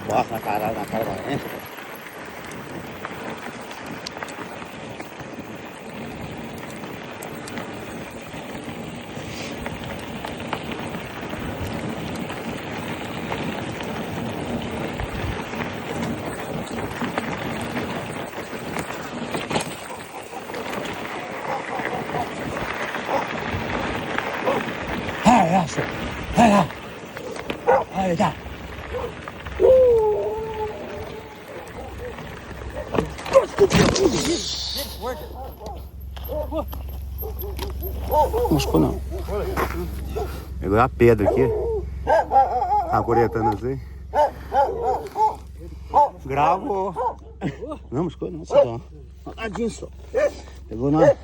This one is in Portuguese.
Bota na cara da gente. Vai lá. Olha, tá. Não machucou não. Pegou a pedra aqui. Tá coretando assim. Gravou. Não machucou não, só dá uma tadinho só. Pegou na...